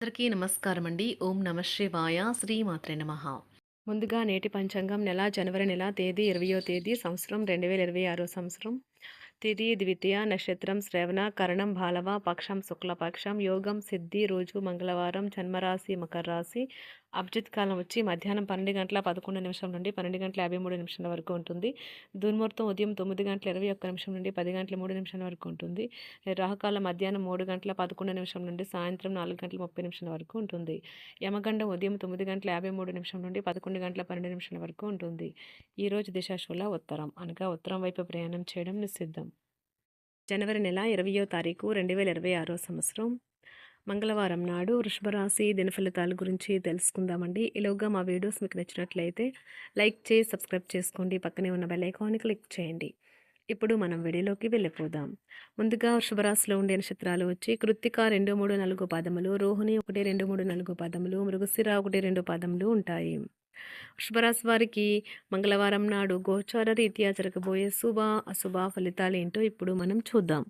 అందరికీ నమస్కారం అండి. ఓం నమ శివాయ. శ్రీమాత్రే నమః. ముందుగా నేటి పంచాంగం జనవరి నెల తేదీ 20వ తేదీ సంవత్సరం 2026 సంవత్సరం. తిథి ద్వితీయ, నక్షత్రం శ్రవణ, కరణం బాలవ, పక్షం శుక్లపక్షం, యోగం సిద్ధి, రోజు మంగళవారం, జన్మరాశి మకర రాశి. అభిజిత్ కాలం వచ్చి మధ్యాహ్నం 12:11 నుండి 12:53 వరకు ఉంటుంది. దుర్ముహూర్తం ఉదయం 9:21 నుండి 10:03 వరకు ఉంటుంది. రాహుకాలం మధ్యాహ్నం 3:11 నుండి సాయంత్రం 4:30 వరకు ఉంటుంది. యమగండం ఉదయం 9:53 నుండి 11:12 వరకు ఉంటుంది. ఈరోజు దిశాశూల ఉత్తరం, అనగా ఉత్తరం వైపు ప్రయాణం చేయడం నిషిద్ధం. జనవరి నెల 20వ తారీఖు 2026 సంవత్సరం మంగళవారం నాడు వృషభ రాశి దినఫలితాల గురించి తెలుసుకుందామండి. ఈలోగా మా వీడియోస్ మీకు నచ్చినట్లయితే లైక్ చేసి సబ్స్క్రైబ్ చేసుకోండి. పక్కనే ఉన్న బెల్ ఐకాన్ని క్లిక్ చేయండి. ఇప్పుడు మనం వీడియోలోకి వెళ్ళిపోదాం. ముందుగా వృషభ రాశిలో ఉండే నక్షత్రాలు వచ్చి కృత్తిక 2, 3, 4 పాదములు, రోహిణి 1, 2, 3, 4 పాదములు, మృగశిర 1, 2 పాదములు ఉంటాయి. వృషభరాశి వారికి మంగళవారం నాడు గోచార రీత్యా జరగబోయే శుభ అశుభ ఫలితాలు ఏంటో ఇప్పుడు మనం చూద్దాం.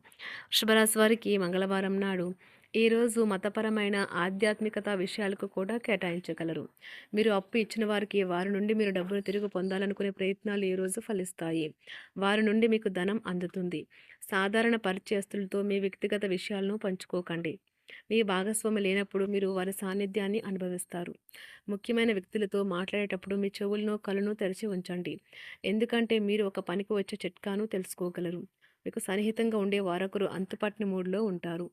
వృషభరాశి వారికి మంగళవారం నాడు ఈరోజు మతపరమైన ఆధ్యాత్మికత విషయాలకు కూడా కేటాయించగలరు. మీరు అప్పు ఇచ్చిన వారికి వారి నుండి మీరు డబ్బును తిరిగి పొందాలనుకునే ప్రయత్నాలు ఈరోజు ఫలిస్తాయి. వారి నుండి మీకు ధనం అందుతుంది. సాధారణ పరిచయస్తులతో మీ వ్యక్తిగత విషయాలను పంచుకోకండి. మీ భాగస్వామి లేనప్పుడు మీరు వారి సాన్నిధ్యాన్ని అనుభవిస్తారు. ముఖ్యమైన వ్యక్తులతో మాట్లాడేటప్పుడు మీ చెవులను కళ్ళను తెరిచి ఉంచండి. ఎందుకంటే మీరు ఒక పనికి వచ్చే చిట్కాను తెలుసుకోగలరు. మీకు సన్నిహితంగా ఉండే వారొకరు అంతుపట్టని మూడ్లో ఉంటారు.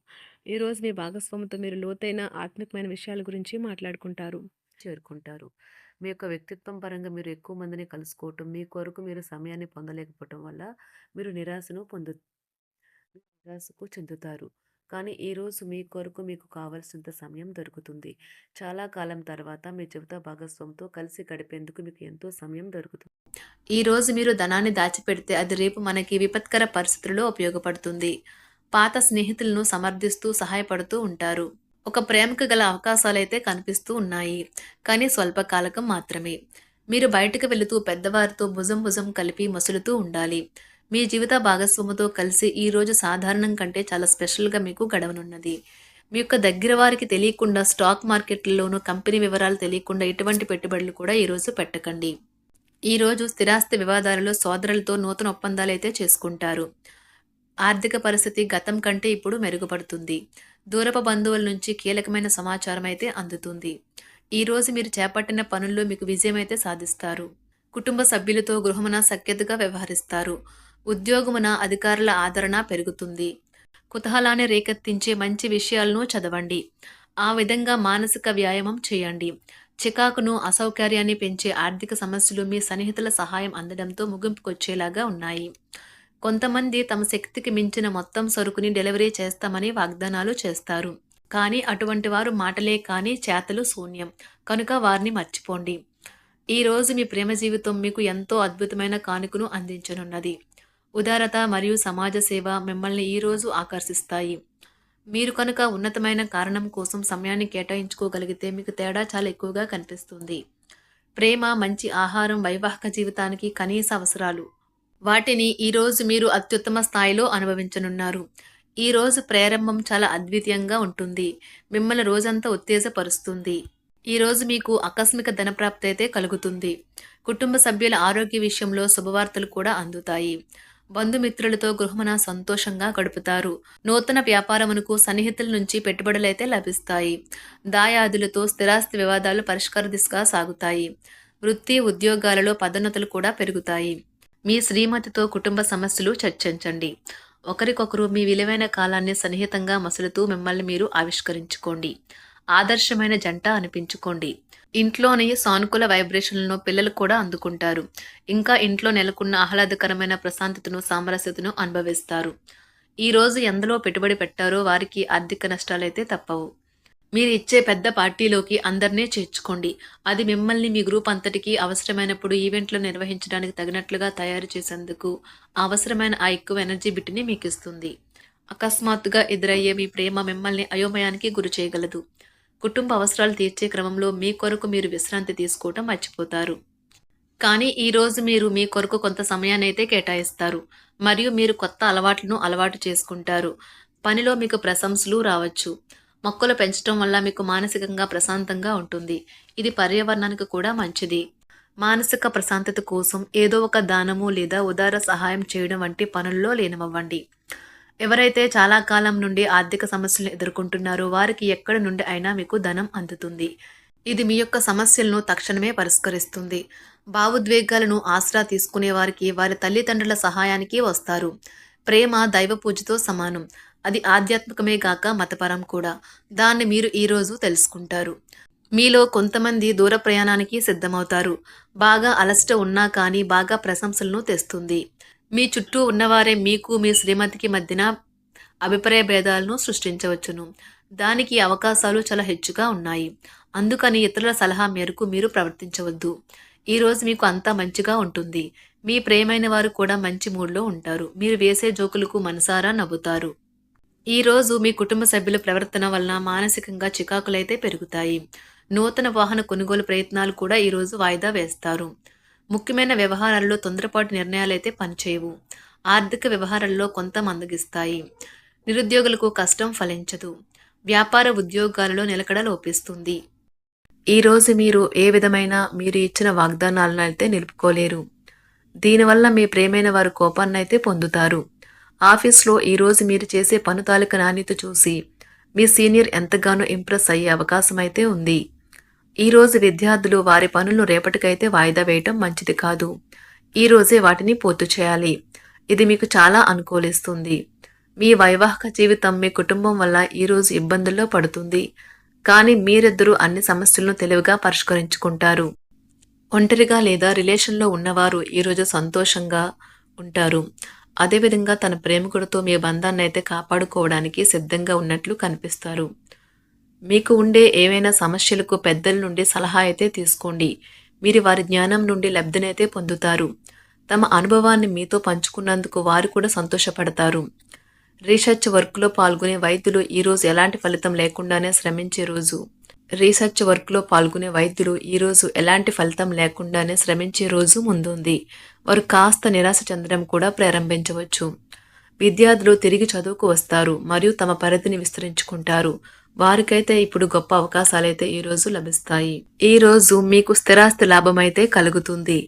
ఈరోజు మీ భాగస్వామితో మీరు లోతైన ఆత్మికమైన విషయాల గురించి మాట్లాడుకుంటారు, చేరుకుంటారు. మీ యొక్క వ్యక్తిత్వం పరంగా మీరు ఎక్కువ మందిని కలుసుకోవటం, మీ కొరకు మీరు సమయాన్ని పొందలేకపోవటం వల్ల మీరు నిరాశకు చెందుతారు. కానీ ఈరోజు మీ కొరకు మీకు కావలసినంత సమయం దొరుకుతుంది. చాలా కాలం తర్వాత మీ జీవిత భాగస్వామితో కలిసి గడిపేందుకు మీకు ఎంతో సమయం దొరుకుతుంది. ఈరోజు మీరు ధనాన్ని దాచిపెడితే అది రేపు మనకి విపత్కర పరిస్థితుల్లో ఉపయోగపడుతుంది. పాత స్నేహితులను సమర్థిస్తూ సహాయపడుతూ ఉంటారు. ఒక ప్రేమకు గల అవకాశాలైతే కనిపిస్తూ ఉన్నాయి, కానీ స్వల్పకాలకం మాత్రమే. మీరు బయటకు వెళుతూ పెద్దవారితో భుజం భుజం కలిపి మసులుతూ ఉండాలి. మీ జీవిత భాగస్వామితో కలిసి ఈరోజు సాధారణం కంటే చాలా స్పెషల్గా మీకు గడవనున్నది. మీ యొక్క దగ్గర వారికి తెలియకుండా స్టాక్ మార్కెట్లలోనూ కంపెనీ వివరాలు తెలియకుండా ఎటువంటి పెట్టుబడులు కూడా ఈరోజు పెట్టకండి. ఈరోజు స్థిరాస్తి వివాదాలలో సోదరులతో నూతన ఒప్పందాలు అయితే చేసుకుంటారు. ఆర్థిక పరిస్థితి గతం కంటే ఇప్పుడు మెరుగుపడుతుంది. దూరపు బంధువుల నుంచి కీలకమైన సమాచారం అయితే అందుతుంది. ఈరోజు మీరు చేపట్టిన పనుల్లో మీకు విజయం అయితే సాధిస్తారు. కుటుంబ సభ్యులతో గృహమున సఖ్యతగా వ్యవహరిస్తారు. ఉద్యోగమున అధికారుల ఆదరణ పెరుగుతుంది. కుతూహలాన్ని రేకెత్తించే మంచి విషయాలను చదవండి. ఆ విధంగా మానసిక వ్యాయామం చేయండి. చికాకును అసౌకర్యాన్ని పెంచే ఆర్థిక సమస్యలు మీ సన్నిహితుల సహాయం అందడంతో ముగింపుకొచ్చేలాగా ఉన్నాయి. కొంతమంది తమ శక్తికి మించిన మొత్తం సరుకుని డెలివరీ చేస్తామని వాగ్దానాలు చేస్తారు. కానీ అటువంటి వారు మాటలే కానీ చేతలు శూన్యం. కనుక వారిని మర్చిపోండి. ఈరోజు మీ ప్రేమ జీవితం మీకు ఎంతో అద్భుతమైన కానుకను అందించనున్నది. ఉదారత మరియు సమాజ సేవ మిమ్మల్ని ఈరోజు ఆకర్షిస్తాయి. మీరు కనుక ఉన్నతమైన కారణం కోసం సమయాన్ని కేటాయించుకోగలిగితే మీకు తేడా చాలా ఎక్కువగా కనిపిస్తుంది. ప్రేమ, మంచి ఆహారం వైవాహిక జీవితానికి కనీస అవసరాలు. వాటిని ఈరోజు మీరు అత్యుత్తమ స్థాయిలో అనుభవించనున్నారు. ఈరోజు ప్రారంభం చాలా అద్వితీయంగా ఉంటుంది. మిమ్మల్ని రోజంతా ఉత్తేజపరుస్తుంది. ఈరోజు మీకు ఆకస్మిక ధనప్రాప్తి అయితే కలుగుతుంది. కుటుంబ సభ్యుల ఆరోగ్య విషయంలో శుభవార్తలు కూడా అందుతాయి. బంధుమిత్రులతో గృహమున సంతోషంగా గడుపుతారు. నూతన వ్యాపారమునకు సన్నిహితుల నుంచి పెట్టుబడులైతే లభిస్తాయి. దాయాదులతో స్థిరాస్తి వివాదాలు పరిష్కార దిశగా సాగుతాయి. వృత్తి ఉద్యోగాలలో పదోన్నతులు కూడా పెరుగుతాయి. మీ శ్రీమతితో కుటుంబ సమస్యలు చర్చించండి. ఒకరికొకరు మీ విలువైన కాలాన్ని సన్నిహితంగా మసులుతూ మిమ్మల్ని మీరు ఆవిష్కరించుకోండి. ఆదర్శమైన జంట అనిపించుకోండి. ఇంట్లోని సానుకూల వైబ్రేషన్లను పిల్లలు కూడా అందుకుంటారు. ఇంకా ఇంట్లో నెలకొన్న ఆహ్లాదకరమైన ప్రశాంతతను, సామరస్యతను అనుభవిస్తారు. ఈరోజు ఎందులో పెట్టుబడి పెట్టారో వారికి ఆర్థిక నష్టాలైతే తప్పవు. మీరు ఇచ్చే పెద్ద పార్టీలోకి అందరినీ చేర్చుకోండి. అది మిమ్మల్ని మీ గ్రూప్ అంతటికీ అవసరమైనప్పుడు ఈవెంట్లు నిర్వహించడానికి తగినట్లుగా తయారు చేసేందుకు అవసరమైన ఆ ఎక్కువ ఎనర్జీ బిట్ని మీకు ఇస్తుంది. అకస్మాత్తుగా ఎదురయ్యే మీ ప్రేమ మిమ్మల్ని అయోమయానికి గురి చేయగలదు. కుటుంబ అవసరాలు తీర్చే క్రమంలో మీ కొరకు మీరు విశ్రాంతి తీసుకోవటం మర్చిపోతారు. కానీ ఈరోజు మీరు మీ కొరకు కొంత సమయాన్ని అయితే కేటాయిస్తారు మరియు మీరు కొత్త అలవాట్లను అలవాటు చేసుకుంటారు. పనిలో మీకు ప్రశంసలు రావచ్చు. మొక్కలు పెంచడం వల్ల మీకు మానసికంగా ప్రశాంతంగా ఉంటుంది. ఇది పర్యావరణానికి కూడా మంచిది. మానసిక ప్రశాంతత కోసం ఏదో ఒక దానము లేదా ఉదార సహాయం చేయడం వంటి పనుల్లో లీనమవ్వండి. ఎవరైతే చాలా కాలం నుండి ఆర్థిక సమస్యలను ఎదుర్కొంటున్నారో వారికి ఎక్కడి నుండి అయినా మీకు ధనం అందుతుంది. ఇది మీ యొక్క సమస్యలను తక్షణమే పరిష్కరిస్తుంది. భావోద్వేగాలను ఆసరా తీసుకునే వారికి వారి తల్లిదండ్రుల సహాయానికి వస్తారు. ప్రేమ దైవ పూజతో సమానం. అది ఆధ్యాత్మికమే గాక మతపరం కూడా. దాన్ని మీరు ఈరోజు తెలుసుకుంటారు. మీలో కొంతమంది దూర ప్రయాణానికి సిద్ధమవుతారు. బాగా అలసట ఉన్నా కానీ బాగా ప్రశంసలను తెస్తుంది. మీ చుట్టూ ఉన్నవారే మీకు మీ శ్రీమతికి మధ్యన అభిప్రాయ భేదాలను సృష్టించవచ్చును. దానికి అవకాశాలు చాలా హెచ్చుగా ఉన్నాయి. అందుకని ఇతరుల సలహా మేరకు మీరు ప్రవర్తించవద్దు. ఈరోజు మీకు అంతా మంచిగా ఉంటుంది. మీ ప్రియమైన వారు కూడా మంచి మూడ్లో ఉంటారు. మీరు వేసే జోకులకు మనసారా నవ్వుతారు. ఈరోజు మీ కుటుంబ సభ్యుల ప్రవర్తన వలన మానసికంగా చికాకులైతే పెరుగుతాయి. నూతన వాహన కొనుగోలు ప్రయత్నాలు కూడా ఈరోజు వాయిదా వేస్తారు. ముఖ్యమైన వ్యవహారాల్లో తొందరపాటు నిర్ణయాలైతే పనిచేయవు. ఆర్థిక వ్యవహారాల్లో కొంత మందగిస్తాయి. నిరుద్యోగులకు కష్టం ఫలించదు. వ్యాపార ఉద్యోగాలలో నిలకడ లోపిస్తుంది. ఈరోజు మీరు ఏ విధమైన మీరు ఇచ్చిన వాగ్దానాలను అయితే నిలుపుకోలేరు. దీనివల్ల మీ ప్రేమైన వారు కోపాన్నైతే పొందుతారు. ఆఫీస్లో ఈరోజు మీరు చేసే పను తాలూకా నాణ్యత చూసి మీ సీనియర్ ఎంతగానో ఇంప్రెస్ అయ్యే అవకాశం అయితే ఉంది. ఈరోజు విద్యార్థులు వారి పనులను రేపటికైతే వాయిదా వేయటం మంచిది కాదు. ఈరోజే వాటిని పూర్తి చేయాలి. ఇది మీకు చాలా అనుకూలిస్తుంది. మీ వైవాహిక జీవితం మీ కుటుంబం వల్ల ఈరోజు ఇబ్బందుల్లో పడుతుంది. కానీ మీరిద్దరూ అన్ని సమస్యలను తెలివిగా పరిష్కరించుకుంటారు. ఒంటరిగా లేదా రిలేషన్లో ఉన్నవారు ఈరోజు సంతోషంగా ఉంటారు. అదేవిధంగా తన ప్రేమికుడితో మీ బంధాన్ని అయితే కాపాడుకోవడానికి సిద్ధంగా ఉన్నట్లు కనిపిస్తారు. మీకు ఉండే ఏవైనా సమస్యలకు పెద్దల నుండి సలహా అయితే తీసుకోండి. మీరు వారి జ్ఞానం నుండి లబ్ధినైతే పొందుతారు. తమ అనుభవాన్ని మీతో పంచుకున్నందుకు వారు కూడా సంతోషపడతారు. రీసెర్చ్ వర్క్లో పాల్గొనే వైద్యులు ఈరోజు ఎలాంటి ఫలితం లేకుండానే శ్రమించే రోజు. రీసెర్చ్ వర్క్లో పాల్గొనే వైద్యులు ఈరోజు ఎలాంటి ఫలితం లేకుండానే శ్రమించే రోజు ముందుంది. వారు కాస్త నిరాశ చెందడం కూడా ప్రారంభించవచ్చు. విద్యార్థులు తిరిగి చదువుకు వస్తారు మరియు తమ పరిధిని విస్తరించుకుంటారు. వారికైతే ఇప్పుడు గొప్ప అవకాశాలైతే ఈరోజు లభిస్తాయి. ఈరోజు మీకు స్థిరాస్తి లాభమైతే కలుగుతుంది.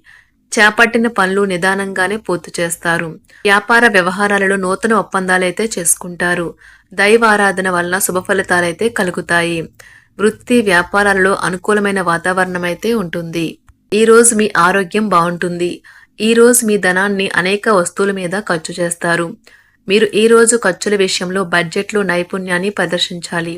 చేపట్టిన పనులు నిదానంగానే పూర్తి చేస్తారు. వ్యాపార వ్యవహారాలలో నూతన ఒప్పందాలైతే చేసుకుంటారు. దైవ ఆరాధన వలన శుభ ఫలితాలైతే కలుగుతాయి. వృత్తి వ్యాపారాలలో అనుకూలమైన వాతావరణం అయితే ఉంటుంది. ఈరోజు మీ ఆరోగ్యం బాగుంటుంది. ఈరోజు మీ ధనాన్ని అనేక వస్తువుల మీద ఖర్చు చేస్తారు. మీరు ఈరోజు ఖర్చుల విషయంలో బడ్జెట్లో నైపుణ్యాన్ని ప్రదర్శించాలి.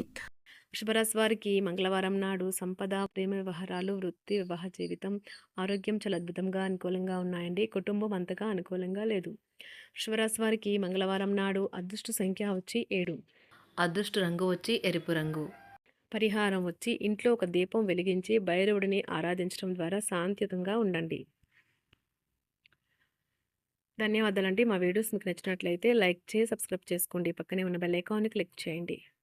వృషభరాశి వారికి మంగళవారం నాడు సంపద, ప్రేమ వ్యవహారాలు, వృత్తి, వివాహ జీవితం, ఆరోగ్యం చాలా అద్భుతంగా అనుకూలంగా ఉన్నాయండి. కుటుంబం అంతగా అనుకూలంగా లేదు. వృషభరాశి వారికి మంగళవారం నాడు అదృష్ట సంఖ్య వచ్చి 7. అదృష్ట రంగు వచ్చి ఎరుపు రంగు. పరిహారం వచ్చి ఇంట్లో ఒక దీపం వెలిగించి భైరవుడిని ఆరాధించడం ద్వారా శాంతియుతంగా ఉండండి. ధన్యవాదాలండి. మా వీడియోస్ మీకు నచ్చినట్లయితే లైక్ చేసి సబ్స్క్రైబ్ చేసుకోండి. పక్కనే ఉన్న బెల్ ఐకాన్ని క్లిక్ చేయండి.